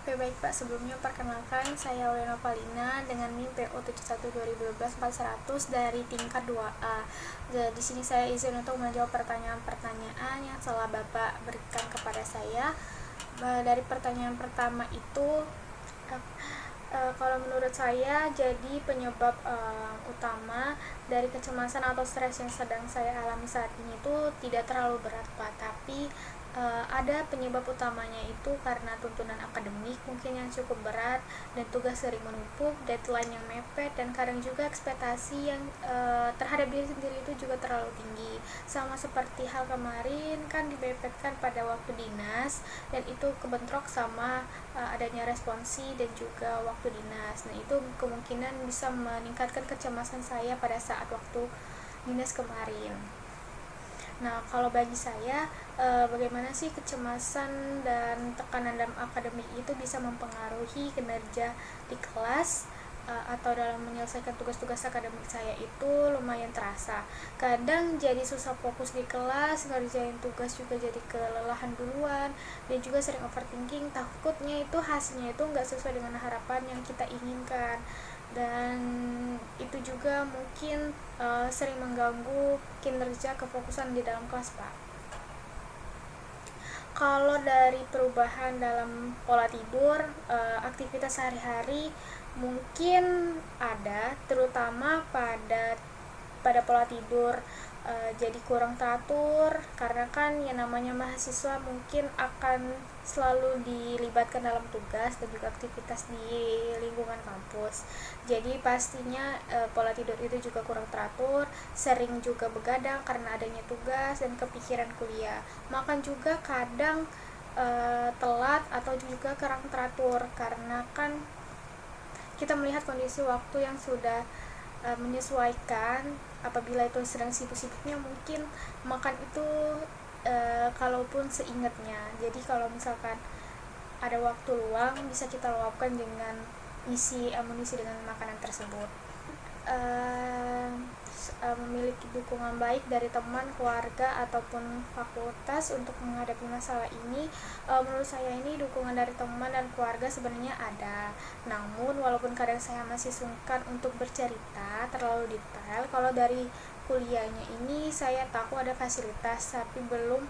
Oke, baik Pak, sebelumnya perkenalkan saya Aurena Palina dengan NIM PO 71 2012 dari tingkat 2A. Jadi di sini saya izin untuk menjawab pertanyaan-pertanyaan yang telah Bapak berikan kepada saya. Dari pertanyaan pertama itu, kalau menurut saya jadi penyebab utama dari kecemasan atau stres yang sedang saya alami saat ini itu tidak terlalu berat Pak, tapi ada penyebab utamanya itu karena tuntunan akademik mungkin yang cukup berat dan tugas sering menumpuk, deadline yang mepet, dan kadang juga ekspektasi yang terhadap diri sendiri itu juga terlalu tinggi. Sama seperti hal kemarin kan dibepetkan pada waktu dinas dan itu kebentrok sama adanya responsi dan juga waktu dinas. Nah, itu kemungkinan bisa meningkatkan kecemasan saya pada saat waktu dinas kemarin. Nah, kalau bagi saya, bagaimana sih kecemasan dan tekanan dalam akademik itu bisa mempengaruhi kinerja di kelas atau dalam menyelesaikan tugas-tugas akademik saya itu lumayan terasa. Kadang jadi susah fokus di kelas, ngerjain tugas juga jadi kelelahan duluan, dan juga sering overthinking, takutnya itu hasilnya itu nggak sesuai dengan harapan yang kita inginkan. Dan itu juga mungkin sering mengganggu kinerja kefokusan di dalam kelas Pak. Kalau dari perubahan dalam pola tidur, aktivitas sehari-hari mungkin ada, terutama pada pola tidur. Jadi kurang teratur karena kan yang namanya mahasiswa mungkin akan selalu dilibatkan dalam tugas dan juga aktivitas di lingkungan kampus. Jadi pastinya pola tidur itu juga kurang teratur, sering juga begadang karena adanya tugas dan kepikiran kuliah. Makan juga kadang telat atau juga kurang teratur karena kan kita melihat kondisi waktu yang sudah menyesuaikan. Apabila itu sedang sibuk-sibuknya mungkin makan itu kalaupun seingatnya. Jadi kalau misalkan ada waktu luang bisa kita luapkan dengan isi amunisi dengan makanan tersebut. Memiliki dukungan baik dari teman, keluarga, ataupun fakultas untuk menghadapi masalah ini. Menurut saya ini dukungan dari teman dan keluarga sebenarnya ada, namun walaupun kadang saya masih sungkan untuk bercerita terlalu detail. Kalau dari kuliahnya ini saya tahu ada fasilitas tapi belum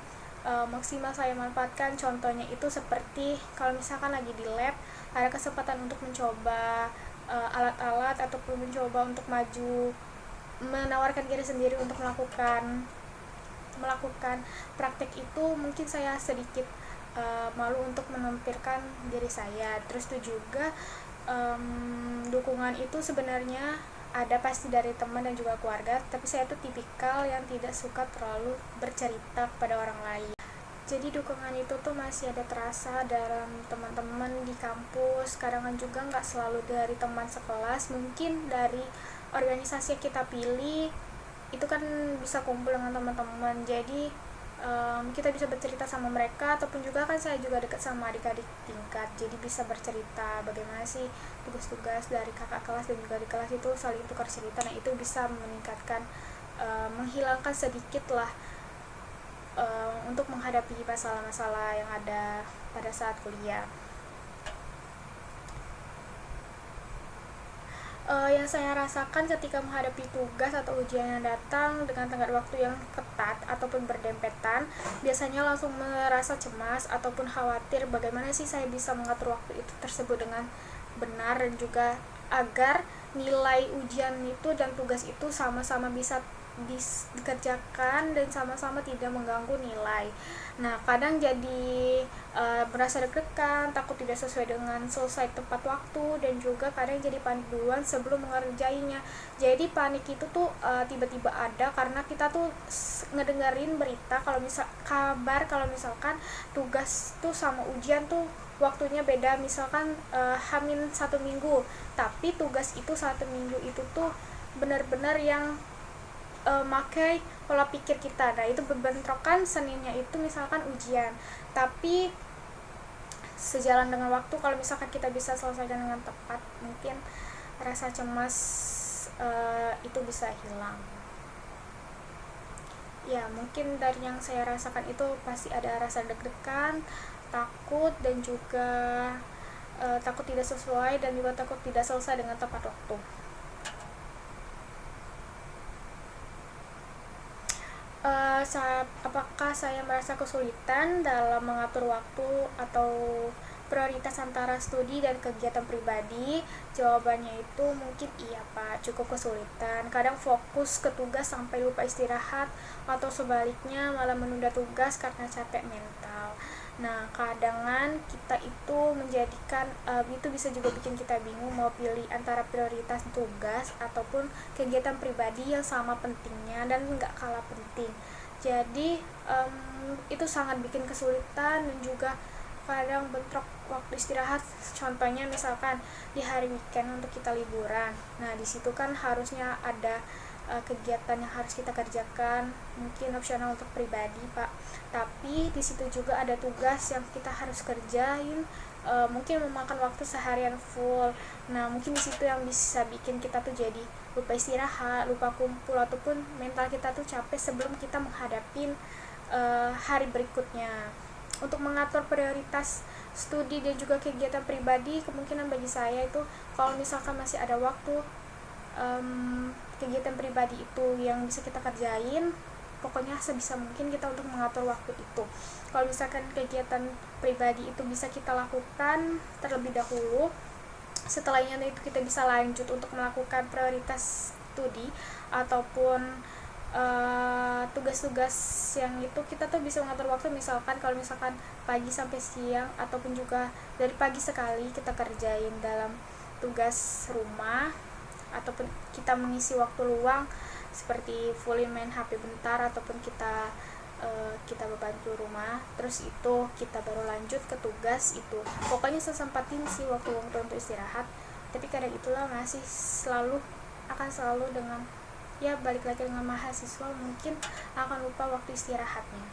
maksimal saya manfaatkan. Contohnya itu seperti kalau misalkan lagi di lab ada kesempatan untuk mencoba alat-alat ataupun mencoba untuk maju, menawarkan diri sendiri untuk melakukan praktek itu, mungkin saya sedikit malu untuk menampilkan diri saya. Terus itu juga dukungan itu sebenarnya ada pasti dari teman dan juga keluarga, tapi saya tuh tipikal yang tidak suka terlalu bercerita kepada orang lain. Jadi dukungan itu tuh masih ada terasa dalam teman-teman di kampus. Kadang juga nggak selalu dari teman sekelas, mungkin dari organisasi yang kita pilih itu kan bisa kumpul dengan teman-teman. Jadi kita bisa bercerita sama mereka, ataupun juga kan saya juga dekat sama adik-adik tingkat, jadi bisa bercerita bagaimana sih tugas-tugas dari kakak kelas dan juga di kelas itu saling tukar cerita. Nah, itu bisa meningkatkan, menghilangkan sedikit lah untuk menghadapi masalah-masalah yang ada pada saat kuliah. Yang saya rasakan ketika menghadapi tugas atau ujian yang datang dengan tenggat waktu yang ketat ataupun berdempetan, biasanya langsung merasa cemas ataupun khawatir bagaimana sih saya bisa mengatur waktu itu tersebut dengan benar, dan juga agar nilai ujian itu dan tugas itu sama-sama bisa dikerjakan dan sama-sama tidak mengganggu nilai. Nah, kadang jadi merasa deg-degan, takut tidak sesuai dengan selesai tepat waktu, dan juga kadang jadi panik duluan sebelum mengerjainya. Jadi panik itu tuh tiba-tiba ada karena kita tuh ngedengerin berita kalau kalau misalkan tugas tuh sama ujian tuh waktunya beda, misalkan hamin 1 minggu, tapi tugas itu 1 minggu itu tuh benar-benar yang makai pola pikir kita. Nah, itu berbentrokan Seninnya itu misalkan ujian, tapi sejalan dengan waktu kalau misalkan kita bisa selesaikan dengan tepat, mungkin rasa cemas itu bisa hilang. Ya, mungkin dari yang saya rasakan itu pasti ada rasa deg-degan, takut, dan juga takut tidak sesuai dan juga takut tidak selesai dengan tepat waktu. Apakah saya merasa kesulitan dalam mengatur waktu atau prioritas antara studi dan kegiatan pribadi? Jawabannya itu mungkin iya Pak, cukup kesulitan. Kadang fokus ke tugas sampai lupa istirahat, atau sebaliknya malah menunda tugas karena capek mental. Nah, kadangan kita itu menjadikan itu bisa juga bikin kita bingung mau pilih antara prioritas tugas ataupun kegiatan pribadi yang sama pentingnya dan nggak kalah penting. Jadi itu sangat bikin kesulitan dan juga kadang bentrok waktu istirahat. Contohnya misalkan di hari weekend untuk kita liburan, nah di situ kan harusnya ada kegiatan yang harus kita kerjakan, mungkin opsional untuk pribadi Pak, tapi di situ juga ada tugas yang kita harus kerjain, mungkin memakan waktu seharian full. Nah mungkin di situ yang bisa bikin kita tuh jadi lupa istirahat, lupa kumpul, ataupun mental kita tuh capek sebelum kita menghadapi hari berikutnya. Untuk mengatur prioritas studi dan juga kegiatan pribadi, kemungkinan bagi saya itu kalau misalkan masih ada waktu, kegiatan pribadi itu yang bisa kita kerjain, pokoknya sebisa mungkin kita untuk mengatur waktu itu. Kalau misalkan kegiatan pribadi itu bisa kita lakukan terlebih dahulu, setelahnya itu kita bisa lanjut untuk melakukan prioritas studi ataupun tugas-tugas yang itu kita tuh bisa mengatur waktu. Misalkan kalau misalkan pagi sampai siang, ataupun juga dari pagi sekali kita kerjain dalam tugas rumah, ataupun kita mengisi waktu luang seperti fully main HP bentar, ataupun kita bantu rumah, terus itu kita baru lanjut ke tugas itu. Pokoknya sesempatin sih waktu-waktu untuk istirahat, tapi kadang itulah masih akan selalu dengan ya balik lagi dengan mahasiswa, mungkin akan lupa waktu istirahatnya.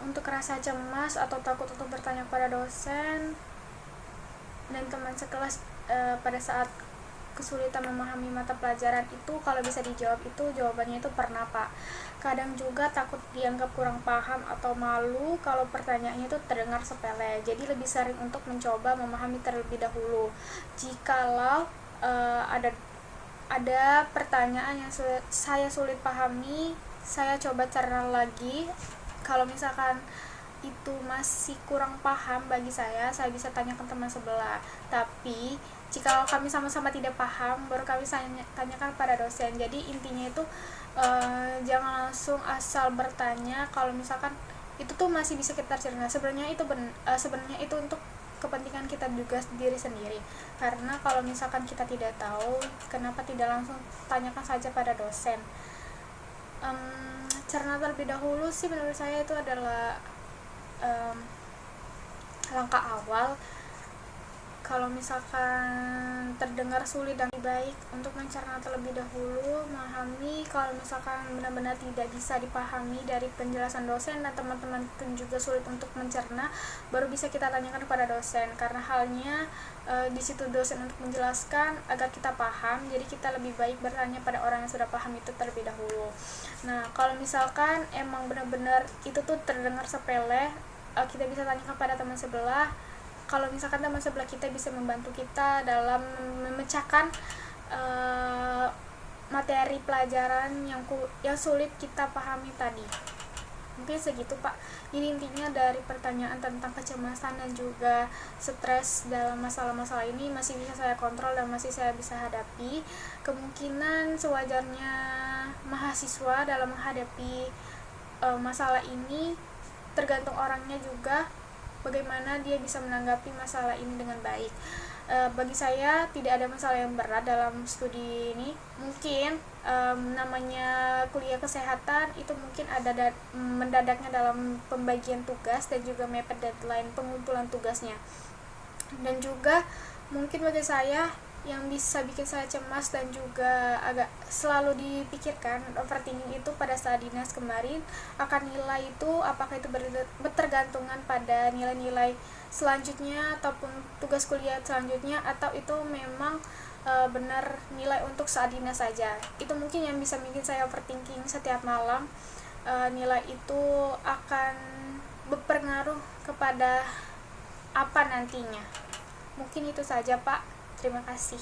Untuk rasa cemas atau takut untuk bertanya pada dosen dan teman sekelas pada saat kesulitan memahami mata pelajaran itu, kalau bisa dijawab itu jawabannya itu pernah Pak. Kadang juga takut dianggap kurang paham atau malu kalau pertanyaannya itu terdengar sepele, jadi lebih sering untuk mencoba memahami terlebih dahulu. Jikalau ada pertanyaan yang saya sulit pahami, saya coba cerna lagi. Kalau misalkan itu masih kurang paham bagi saya bisa tanyakan teman sebelah. Tapi jika kami sama-sama tidak paham, baru kami tanyakan pada dosen. Jadi intinya itu jangan langsung asal bertanya kalau misalkan itu tuh masih bisa kita cerna. Sebenarnya itu untuk kepentingan kita juga diri sendiri. Karena kalau misalkan kita tidak tahu, kenapa tidak langsung tanyakan saja pada dosen. Cerna terlebih dahulu sih menurut saya itu adalah langkah awal. Kalau misalkan terdengar sulit dan baik untuk mencerna terlebih dahulu, memahami. Kalau misalkan benar-benar tidak bisa dipahami dari penjelasan dosen dan teman-teman pun juga sulit untuk mencerna, baru bisa kita tanyakan kepada dosen. Karena halnya di situ dosen untuk menjelaskan agar kita paham, jadi kita lebih baik bertanya pada orang yang sudah paham itu terlebih dahulu. Nah, kalau misalkan emang benar-benar itu tuh terdengar sepele, kita bisa tanyakan pada teman sebelah. Kalau misalkan teman sebelah kita bisa membantu kita dalam memecahkan materi pelajaran yang sulit kita pahami tadi. Mungkin segitu Pak. Jadi intinya dari pertanyaan tentang kecemasan dan juga stres dalam masalah-masalah ini masih bisa saya kontrol dan masih saya bisa hadapi. Kemungkinan sewajarnya mahasiswa dalam menghadapi masalah ini, tergantung orangnya juga bagaimana dia bisa menanggapi masalah ini dengan baik. Bagi saya tidak ada masalah yang berat dalam studi ini. Mungkin namanya kuliah kesehatan itu mungkin ada mendadaknya dalam pembagian tugas dan juga mepet deadline pengumpulan tugasnya. Dan juga mungkin bagi saya yang bisa bikin saya cemas dan juga agak selalu dipikirkan overthinking itu pada saat dinas kemarin akan nilai itu, apakah itu bertergantungan pada nilai-nilai selanjutnya ataupun tugas kuliah selanjutnya, atau itu memang benar nilai untuk saat dinas saja. Itu mungkin yang bisa bikin saya overthinking setiap malam. Nilai itu akan berpengaruh kepada kepada apa nantinya. Mungkin itu saja, Pak. Terima kasih.